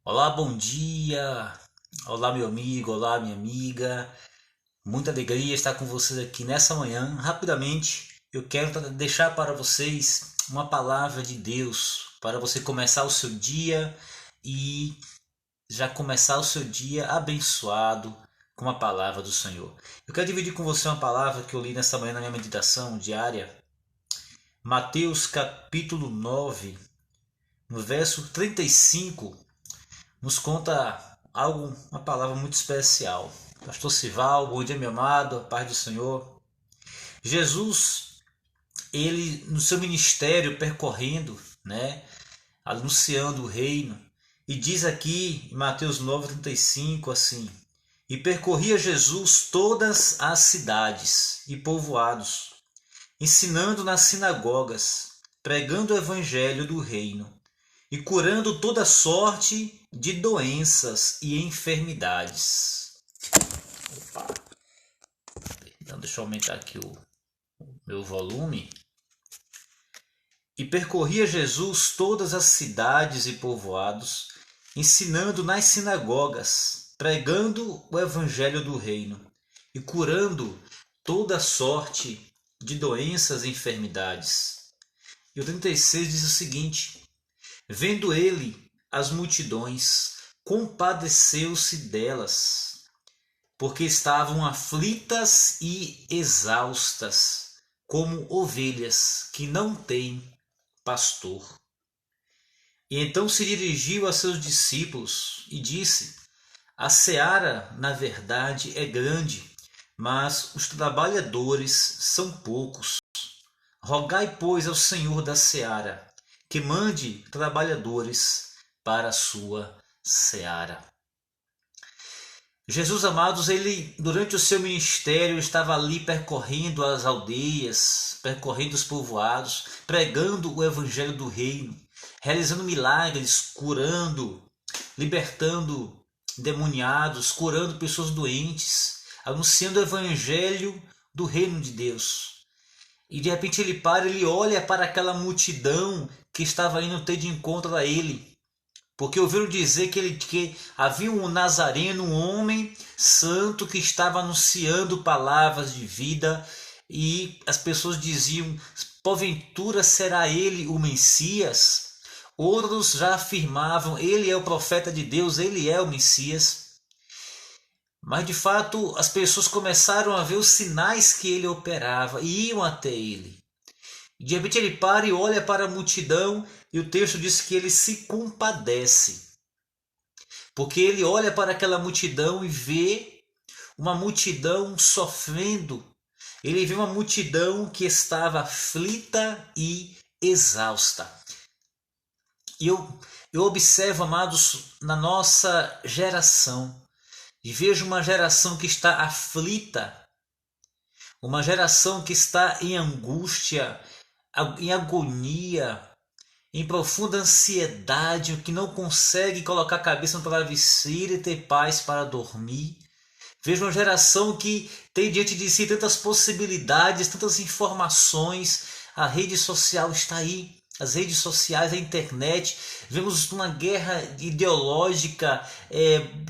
Olá, bom dia. Olá, meu amigo. Olá, minha amiga. Muita alegria estar com vocês aqui nessa manhã. Rapidamente, eu quero deixar para vocês uma palavra de Deus para você começar o seu dia e já começar o seu dia abençoado com a palavra do Senhor. Eu quero dividir com você uma palavra que eu li nessa manhã na minha meditação diária. Mateus capítulo 9, no verso 35. Nos conta algo, uma palavra muito especial. Pastor Sival, bom dia, meu amado, a paz do Senhor. Jesus, ele no seu ministério percorrendo, né, anunciando o reino, e diz aqui em Mateus 9:35 assim: E percorria Jesus todas as cidades e povoados, ensinando nas sinagogas, pregando o evangelho do reino e curando toda sorte de doenças e enfermidades. Opa, então deixa eu aumentar aqui o meu volume. E percorria Jesus todas as cidades e povoados, ensinando nas sinagogas, pregando o evangelho do reino e curando toda sorte de doenças e enfermidades. E o 36 diz o seguinte: Vendo ele as multidões, compadeceu-se delas, porque estavam aflitas e exaustas, como ovelhas que não têm pastor. E então se dirigiu a seus discípulos e disse: A seara, na verdade, é grande, mas os trabalhadores são poucos. Rogai, pois, ao Senhor da seara que mande trabalhadores para a sua seara. Jesus, amados, ele durante o seu ministério estava ali percorrendo as aldeias, percorrendo os povoados, pregando o evangelho do reino, realizando milagres, curando, libertando endemoniados, curando pessoas doentes, anunciando o evangelho do reino de Deus. E de repente ele para, ele olha para aquela multidão que estava indo ter de encontro a ele. Porque ouviram dizer que havia um nazareno, um homem santo que estava anunciando palavras de vida. E as pessoas diziam: porventura será ele o Messias? Outros já afirmavam: ele é o profeta de Deus, ele é o Messias. Mas de fato as pessoas começaram a ver os sinais que ele operava e iam até ele. De repente ele para e olha para a multidão e o texto diz que ele se compadece. Porque ele olha para aquela multidão e vê uma multidão sofrendo. Ele vê uma multidão que estava aflita e exausta. E eu observo, amados, na nossa geração, e vejo uma geração que está aflita, uma geração que está em angústia, em agonia, em profunda ansiedade, que não consegue colocar a cabeça no travesseiro e ter paz para dormir. Vejo uma geração que tem diante de si tantas possibilidades, tantas informações. A rede social está aí, as redes sociais, a internet. Vemos uma guerra ideológica,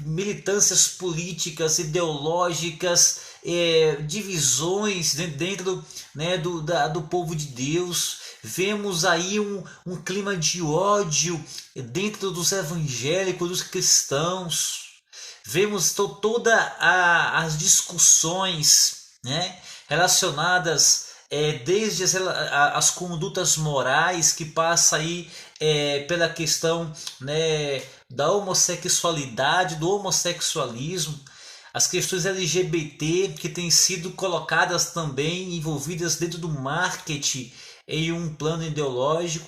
militâncias políticas, ideológicas, divisões dentro, né, do povo de Deus. Vemos aí um clima de ódio dentro dos evangélicos, dos cristãos. Vemos todas as discussões, né, relacionadas desde as condutas morais, que passa aí pela questão, né, da homossexualidade, do homossexualismo, as questões LGBT que têm sido colocadas também, envolvidas dentro do marketing em um plano ideológico.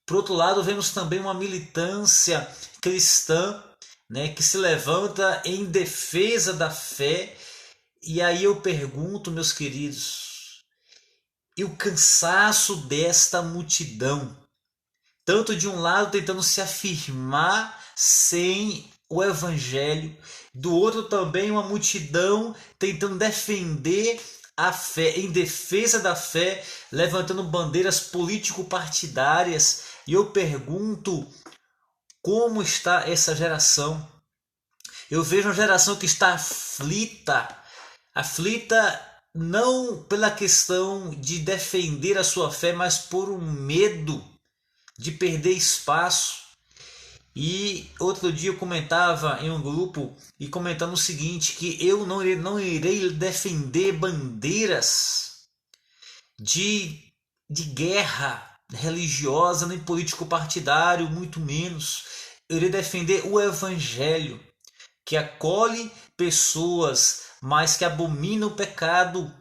Por outro lado, vemos também uma militância cristã, né, que se levanta em defesa da fé. E aí eu pergunto, meus queridos, e o cansaço desta multidão, tanto de um lado tentando se afirmar sem o evangelho, do outro também uma multidão tentando defender a fé, em defesa da fé, levantando bandeiras político-partidárias. E eu pergunto, como está essa geração. Eu vejo uma geração que está aflita não pela questão de defender a sua fé, mas por um medo de perder espaço. E outro dia eu comentava em um grupo e comentando o seguinte, que eu não irei defender bandeiras de guerra religiosa, nem político partidário, muito menos. Eu irei defender o evangelho, que acolhe pessoas, mas que abomina o pecado.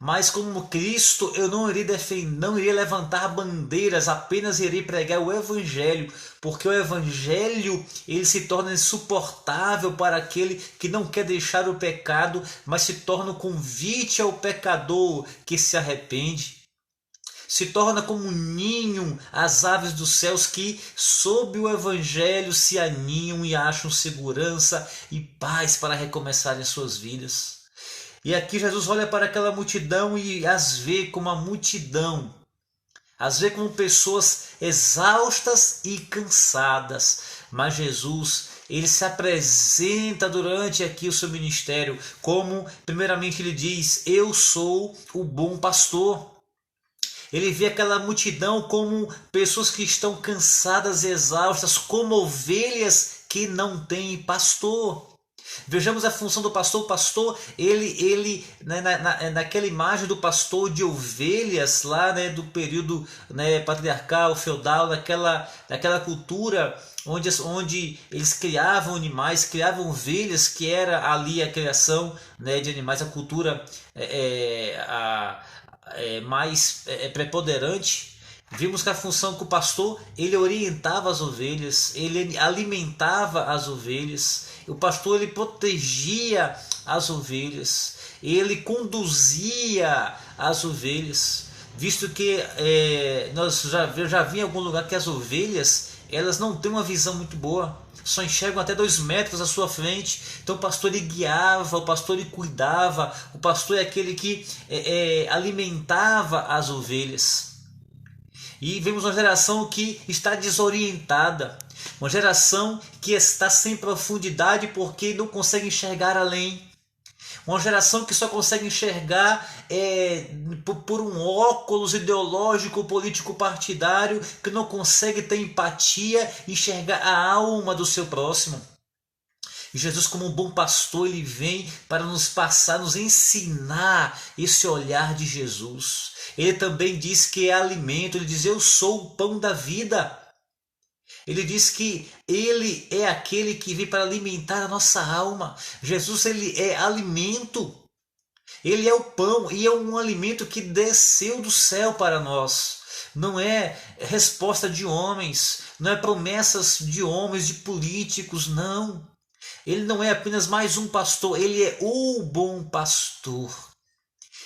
Mas como Cristo, eu não irei levantar bandeiras, apenas irei pregar o Evangelho, porque o Evangelho ele se torna insuportável para aquele que não quer deixar o pecado, mas se torna um convite ao pecador que se arrepende. Se torna como um ninho as aves dos céus que, sob o Evangelho, se aninham e acham segurança e paz para recomeçarem suas vidas. E aqui Jesus olha para aquela multidão e as vê como uma multidão, as vê como pessoas exaustas e cansadas. Mas Jesus, ele se apresenta durante aqui o seu ministério como, primeiramente ele diz, eu sou o bom pastor. Ele vê aquela multidão como pessoas que estão cansadas e exaustas, como ovelhas que não têm pastor. Vejamos a função do pastor. O pastor, ele naquela imagem do pastor de ovelhas lá, do período patriarcal, feudal, naquela cultura onde eles criavam animais, criavam ovelhas, que era ali a criação de animais, a cultura mais preponderante. Vimos que a função que o pastor, ele orientava as ovelhas, ele alimentava as ovelhas, o pastor ele protegia as ovelhas, ele conduzia as ovelhas, visto que eu já vi em algum lugar que as ovelhas elas não têm uma visão muito boa, só enxergam até 2 metros à sua frente. Então o pastor ele guiava, o pastor ele cuidava, o pastor é aquele que alimentava as ovelhas. E vemos uma geração que está desorientada, uma geração que está sem profundidade porque não consegue enxergar além. Uma geração que só consegue enxergar por um óculos ideológico, político, partidário, que não consegue ter empatia e enxergar a alma do seu próximo. E Jesus, como um bom pastor, ele vem para nos ensinar esse olhar de Jesus. Ele também diz que é alimento, ele diz, eu sou o pão da vida. Ele diz que ele é aquele que vem para alimentar a nossa alma. Jesus, ele é alimento. Ele é o pão e é um alimento que desceu do céu para nós. Não é resposta de homens, não é promessas de homens, de políticos, não. Ele não é apenas mais um pastor, ele é o bom pastor.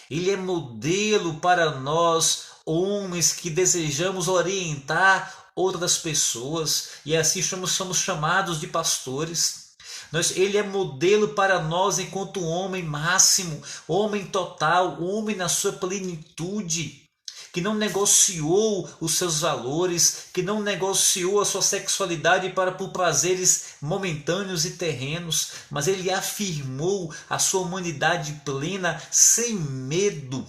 Ele é modelo para nós, homens que desejamos orientar outras pessoas, e assim somos chamados de pastores. Ele é modelo para nós enquanto homem máximo, homem total, homem na sua plenitude, que não negociou os seus valores, que não negociou a sua sexualidade por prazeres momentâneos e terrenos, mas ele afirmou a sua humanidade plena sem medo.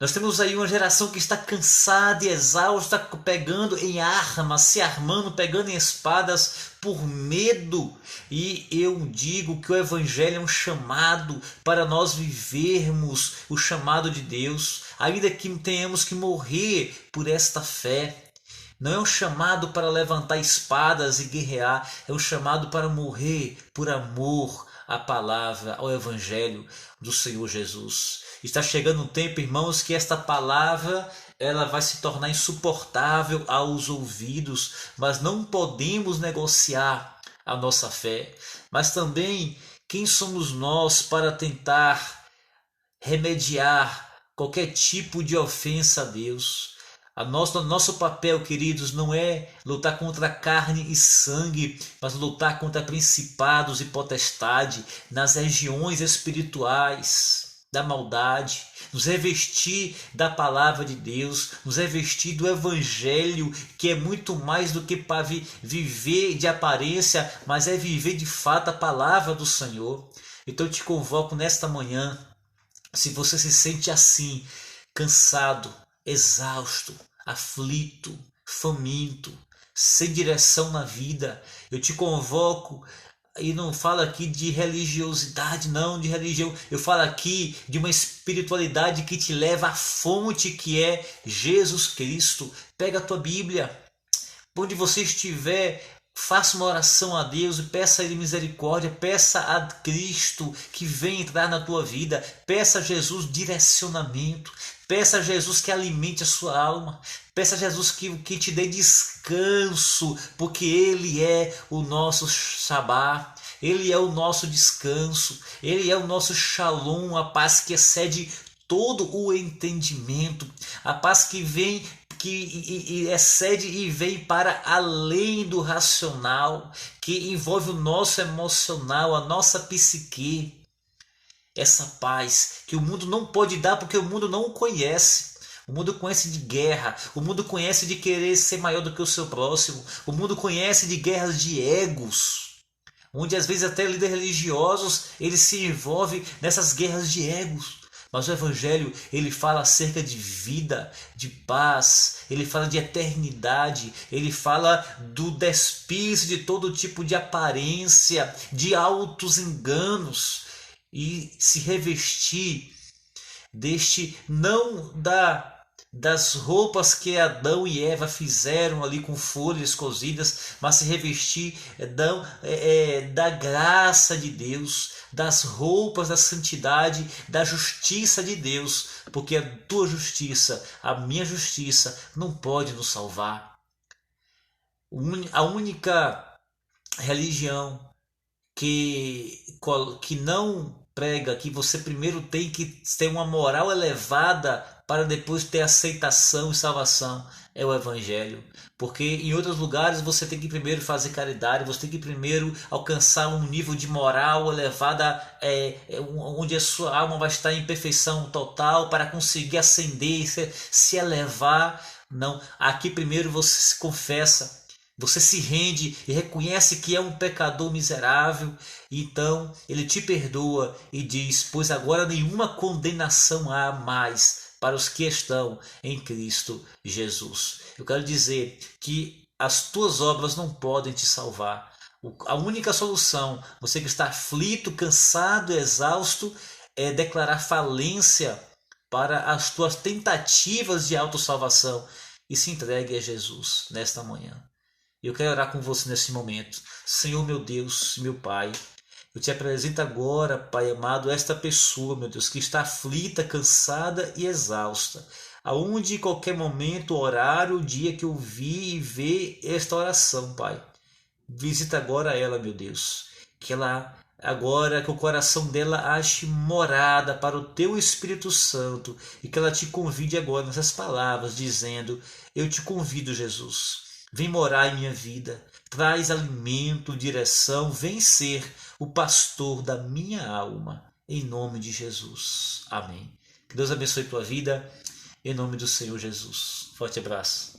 Nós temos aí uma geração que está cansada e exausta, pegando em armas, se armando, pegando em espadas por medo. E eu digo que o Evangelho é um chamado para nós vivermos o chamado de Deus, ainda que tenhamos que morrer por esta fé. Não é um chamado para levantar espadas e guerrear, é um chamado para morrer por amor à palavra, ao Evangelho do Senhor Jesus. Está chegando um tempo, irmãos, que esta palavra ela vai se tornar insuportável aos ouvidos, mas não podemos negociar a nossa fé. Mas também, quem somos nós para tentar remediar qualquer tipo de ofensa a Deus? Nosso papel, queridos, não é lutar contra carne e sangue, mas lutar contra principados e potestade nas regiões espirituais. da maldade, nos revestir da palavra de Deus, nos revestir do evangelho, que é muito mais do que para viver de aparência, mas é viver de fato a palavra do Senhor. Então eu te convoco nesta manhã, se você se sente assim, cansado, exausto, aflito, faminto, sem direção na vida, eu te convoco. E não falo aqui de religiosidade, não, de religião. Eu falo aqui de uma espiritualidade que te leva à fonte que é Jesus Cristo. Pega a tua Bíblia, onde você estiver, faça uma oração a Deus e peça a Ele misericórdia. Peça a Cristo que venha entrar na tua vida. Peça a Jesus direcionamento. Peça a Jesus que alimente a sua alma. Peça a Jesus que te dê descanso, porque Ele é o nosso Shabá, Ele é o nosso descanso, Ele é o nosso Shalom, a paz que excede todo o entendimento, a paz que vem, que excede e vem para além do racional, que envolve o nosso emocional, a nossa psique. Essa paz que o mundo não pode dar porque o mundo não o conhece. O mundo conhece de guerra, o mundo conhece de querer ser maior do que o seu próximo, o mundo conhece de guerras de egos, onde às vezes até líderes religiosos eles se envolvem nessas guerras de egos. Mas o Evangelho, ele fala acerca de vida, de paz, ele fala de eternidade, ele fala do despir-se de todo tipo de aparência, de altos enganos, e se revestir deste, não das roupas que Adão e Eva fizeram ali com folhas cozidas, mas se revestir da graça de Deus, das roupas da santidade, da justiça de Deus, porque a tua justiça, a minha justiça, não pode nos salvar. A única religião que não prega que você primeiro tem que ter uma moral elevada para depois ter aceitação e salvação é o Evangelho. Porque em outros lugares você tem que primeiro fazer caridade, você tem que primeiro alcançar um nível de moral elevada, onde a sua alma vai estar em perfeição total para conseguir ascender, se elevar. Não, aqui primeiro você se confessa, você se rende e reconhece que é um pecador miserável, então ele te perdoa e diz: pois agora nenhuma condenação há mais para os que estão em Cristo Jesus. Eu quero dizer que as tuas obras não podem te salvar. A única solução, você que está aflito, cansado, exausto, é declarar falência para as tuas tentativas de autossalvação e se entregue a Jesus nesta manhã. Eu quero orar com você nesse momento. Senhor, meu Deus, meu Pai, eu te apresento agora, Pai amado, esta pessoa, meu Deus, que está aflita, cansada e exausta. Aonde, em qualquer momento, horário, o dia que eu vi e ver esta oração, Pai. Visita agora ela, meu Deus. Que o coração dela ache morada para o Teu Espírito Santo e que ela te convide agora nessas palavras, dizendo: eu te convido, Jesus. Vem morar em minha vida, traz alimento, direção, vem ser o pastor da minha alma, em nome de Jesus. Amém. Que Deus abençoe tua vida, em nome do Senhor Jesus. Forte abraço.